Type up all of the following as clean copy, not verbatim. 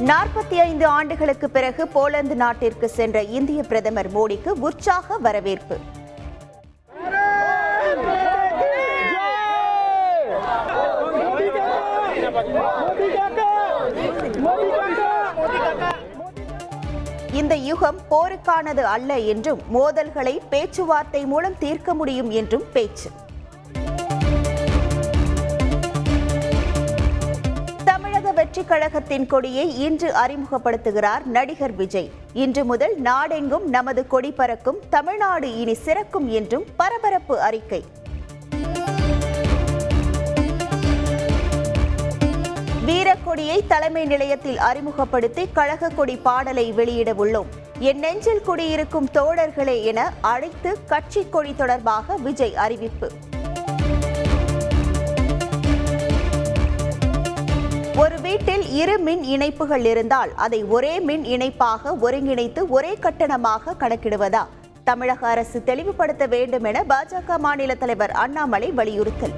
45 ஆண்டுகளுக்கு பிறகு போலந்து நாட்டிற்கு சென்ற இந்திய பிரதமர் மோடிக்கு உற்சாக வரவேற்பு. இந்த யுகம் போருக்கானது அல்ல என்றும் மோதல்களை பேச்சுவார்த்தை மூலம் தீர்க்க முடியும் என்றும் பேச்சு. வெற்றி கழகத்தின் கொடியை இன்று அறிமுகப்படுத்துகிறார் நடிகர் விஜய். இன்று முதல் நாடெங்கும் நமது கொடி பறக்கும், தமிழ்நாடு இனி சிறக்கும் என்றும் பரபரப்பு அறிக்கை. வீரக்கொடியை தலைமை நிலையத்தில் அறிமுகப்படுத்தி கழக கொடி பாடலை வெளியிட உள்ளோம். என் நெஞ்சில் குடியிருக்கும் தோழர்களே என அழைத்து கட்சி கொடி தொடர்பாக விஜய் அறிவிப்பு. ஒரு வீட்டில் 2 மின் இணைப்புகள் இருந்தால் அதை ஒரே மின் இணைப்பாக ஒருங்கிணைத்து ஒரே கட்டணமாக கணக்கிடுவதா? தமிழக அரசு தெளிவுபடுத்த வேண்டும் என பாஜக மாநில தலைவர் அண்ணாமலை வலியுறுத்தல்.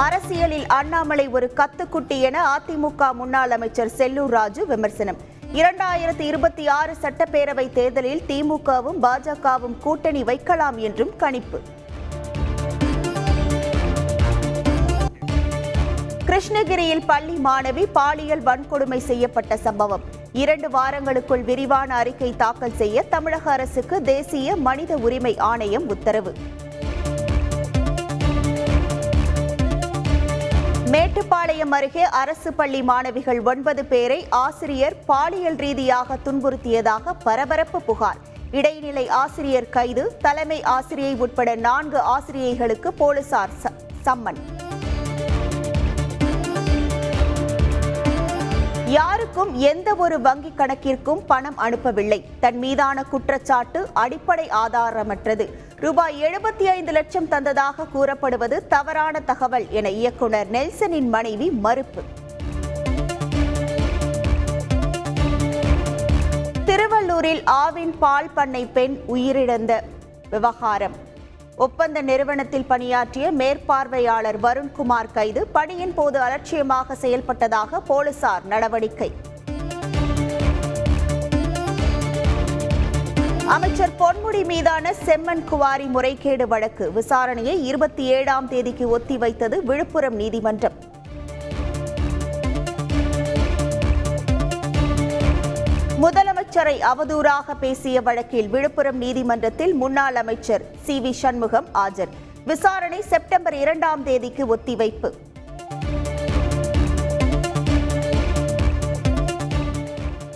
அரசியலில் அண்ணாமலை ஒரு கத்துக்குட்டி என அதிமுக முன்னாள் அமைச்சர் செல்லூர் ராஜு விமர்சனம். 2026 சட்டப்பேரவை தேர்தலில் திமுகவும் பாஜகவும் கூட்டணி வைக்கலாம் என்றும் கணிப்பு. கிருஷ்ணகிரியில் பள்ளி மாணவி பாலியல் வன்கொடுமை செய்யப்பட்ட சம்பவம். 2 வாரங்களுக்குள் விரிவான அறிக்கை தாக்கல் செய்ய தமிழக அரசுக்கு தேசிய மனித உரிமை ஆணையம் உத்தரவு. மேட்டுப்பாளையம் அருகே அரசு பள்ளி மாணவிகள் 9 பேரை ஆசிரியர் பாலியல் ரீதியாக துன்புறுத்தியதாக பரபரப்பு புகார். இடைநிலை ஆசிரியர் கைது. தலைமை ஆசிரியை உட்பட 4 ஆசிரியைகளுக்கு போலீசார் சம்மன். யாருக்கும் எந்த ஒரு வங்கி கணக்கிற்கும் பணம் அனுப்பவில்லை. தன் மீதான குற்றச்சாட்டு அடிப்படை ஆதாரமற்றது. ரூபாய் 75 லட்சம் தந்ததாக கூறப்படுவது தவறான தகவல் என இயக்குனர் நெல்சனின் மனைவி மறுப்பு. திருவள்ளூரில் ஆவின் பால் பண்ணை பெண் உயிரிழந்த விவகாரம். ஒப்பந்த நிறுவனத்தில் பணியாற்றிய மேற்பார்வையாளர் வருண்குமார் கைது. பணியின் போது அலட்சியமாக செயல்பட்டதாக போலீசார் நடவடிக்கை. அமைச்சர் பொன்முடி மீதான செம்மண் குவாரி முறைகேடு வழக்கு விசாரணையை 27ஆம் தேதிக்கு ஒத்திவைத்தது விழுப்புரம் நீதிமன்றம். முதலமைச்சரை அவதூறாக பேசிய வழக்கில் விழுப்புரம் நீதிமன்றத்தில் முன்னாள் அமைச்சர் CV சண்முகம் ஆஜர். விசாரணை செப்டம்பர் 2ஆம் தேதிக்கு ஒத்திவைப்பு.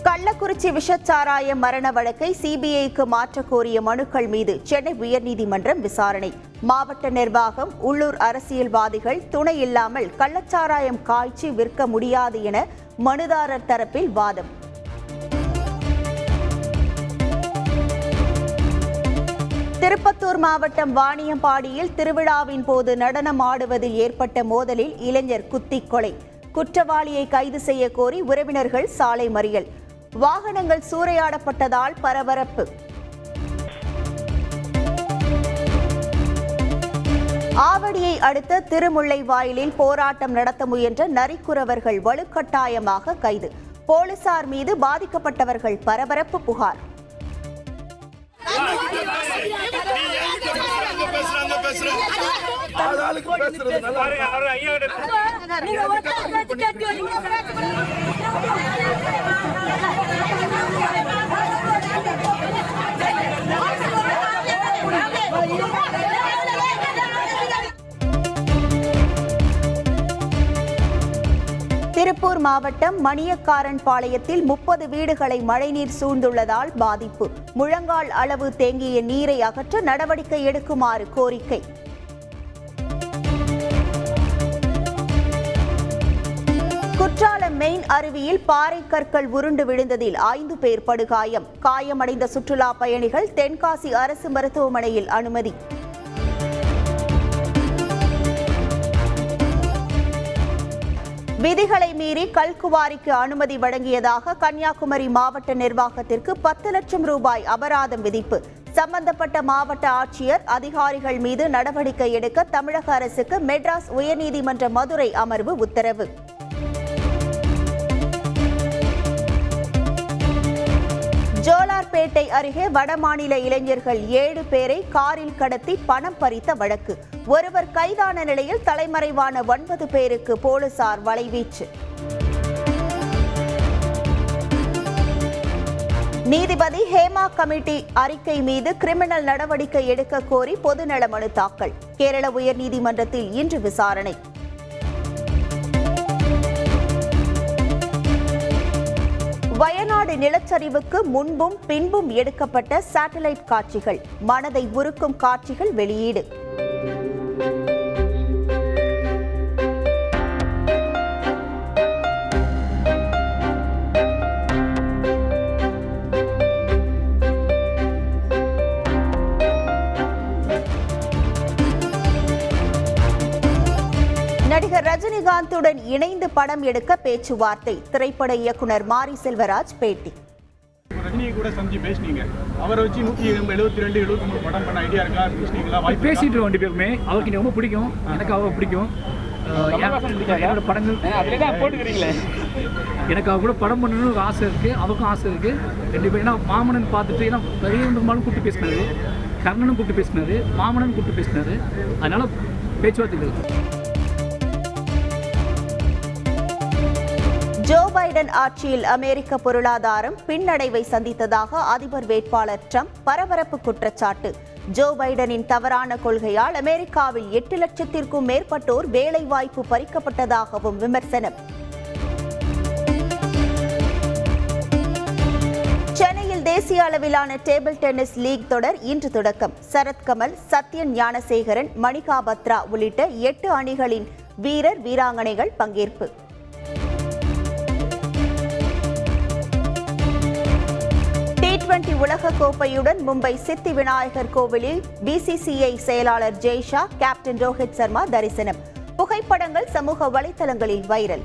கள்ளக்குறிச்சி விஷச்சாராய மரண வழக்கை CBIக்கு மாற்ற கோரிய மனுக்கள் மீது சென்னை உயர்நீதிமன்றம் விசாரணை. மாவட்ட நிர்வாகம், உள்ளூர் அரசியல்வாதிகள் துணை இல்லாமல் கள்ளச்சாராயம் காய்ச்சி விற்க முடியாது என மனுதாரர் தரப்பில் வாதம். திருப்பத்தூர் மாவட்டம் வாணியம்பாடியில் திருவிழாவின் போது நடனம் ஆடுவதில் ஏற்பட்ட மோதலில் இளைஞர் குத்திக் கொலை. குற்றவாளியை கைது செய்ய கோரி உறவினர்கள் சாலை மறியல். வாகனங்கள் சூறையாடப்பட்டதால் பரபரப்பு. ஆவடியை அடுத்த திருமுல்லைவாயிலில் போராட்டம் நடத்த முயன்ற நரிக்குறவர்கள் வலுக்கட்டாயமாக கைது. போலீசார் மீது பாதிக்கப்பட்டவர்கள் பரபரப்பு புகார். திருப்பூர் மாவட்டம் மணியக்காரன்பாளையத்தில் 30 வீடுகளை மழைநீர் சூழ்ந்துள்ளதால் பாதிப்பு. முழங்கால் அளவு தேங்கிய நீரை அகற்ற நடவடிக்கை எடுக்குமாறு கோரிக்கை. குற்றாலம் மெயின் அருவியில் பாறை கற்கள் உருண்டு விழுந்ததில் 5 பேர் படுகாயம். காயமடைந்த சுற்றுலா பயணிகள் தென்காசி அரசு மருத்துவமனையில் அனுமதி. விதிகளை மீறி கல்குவாரிக்கு அனுமதி வழங்கியதாக கன்னியாகுமரி மாவட்ட நிர்வாகத்திற்கு 10 லட்சம் ரூபாய் அபராதம் விதிப்பு. சம்பந்தப்பட்ட மாவட்ட ஆட்சியர் அதிகாரிகள் மீது நடவடிக்கை எடுக்க தமிழக அரசுக்கு மெட்ராஸ் உயர்நீதிமன்ற மதுரை அமர்வு உத்தரவு. ஜோலார்பேட்டை அருகே வடமாநில இளைஞர்கள் 7 பேரை காரில் கடத்தி பணம் பறித்த வழக்கு. ஒருவர் கைதான நிலையில் தலைமறைவான 9 பேருக்கு போலீசார் வலைவீச்சு. நீதிபதி ஹேமா கமிட்டி அறிக்கை மீது கிரிமினல் நடவடிக்கை எடுக்க கோரி பொதுநல மனு தாக்கல். கேரள உயர்நீதிமன்றத்தில் இன்று விசாரணை. வயநாடு நிலச்சரிவுக்கு முன்பும் பின்பும் எடுக்கப்பட்ட சேட்டலைட் காட்சிகள், மனதை உருக்கும் காட்சிகள் வெளியீடு. நடிகர் ரஜினிகாந்துடன் இணைந்து படம் எடுக்க பேச்சுவார்த்தை. திரைப்பட இயக்குனர் மாரி செல்வராஜ் பேட்டி. ரஜினியை கூட சந்திச்சு பேசினீங்க. அவரை வச்சு 172, 73 படம் பண்ண ஐடியா இருக்கா? பேசிட்டு 2 பேருமே அவருக்கு ரொம்ப பிடிக்கும், எனக்கு அவரை பிடிக்கும். என்னோட படங்கள் எனக்கு அவர் கூட படம் பண்ணணும்னு ஆசை இருக்குது, அவருக்கும் ஆசை இருக்குது. 2 பேரும் ஏன்னா மாமனன் பார்த்துட்டு, ஏன்னா பெரியமாலும் கூப்பிட்டு பேசினாரு, கர்ணனும் கூப்பிட்டு பேசினாரு, மாமனன் கூப்பிட்டு பேசினாரு. அதனால பேச்சுவார்த்தைகள். ஜோ பைடன் ஆட்சியில் அமெரிக்க பொருளாதாரம் பின்னடைவை சந்தித்ததாக அதிபர் வேட்பாளர் ட்ரம்ப் பரபரப்பு குற்றச்சாட்டு. ஜோ பைடனின் தவறான கொள்கையால் அமெரிக்காவில் 8 லட்சத்திற்கும் மேற்பட்டோர் வேலைவாய்ப்பு பறிக்கப்பட்டதாகவும் விமர்சனம். சென்னையில் தேசிய அளவிலான டேபிள் டென்னிஸ் லீக் தொடர் இன்று தொடக்கம். சரத்கமல், சத்யன் ஞானசேகரன், மணிகா பத்ரா உள்ளிட்ட 8 அணிகளின் வீரர் வீராங்கனைகள் பங்கேற்பு. T20 உலக கோப்பையுடன் மும்பை சித்தி விநாயகர் கோவிலில் BCCI செயலாளர் ஜெய்ஷா, கேப்டன் ரோஹித் சர்மா தரிசனம். புகைப்படங்கள் சமூக வலைதளங்களில் வைரல்.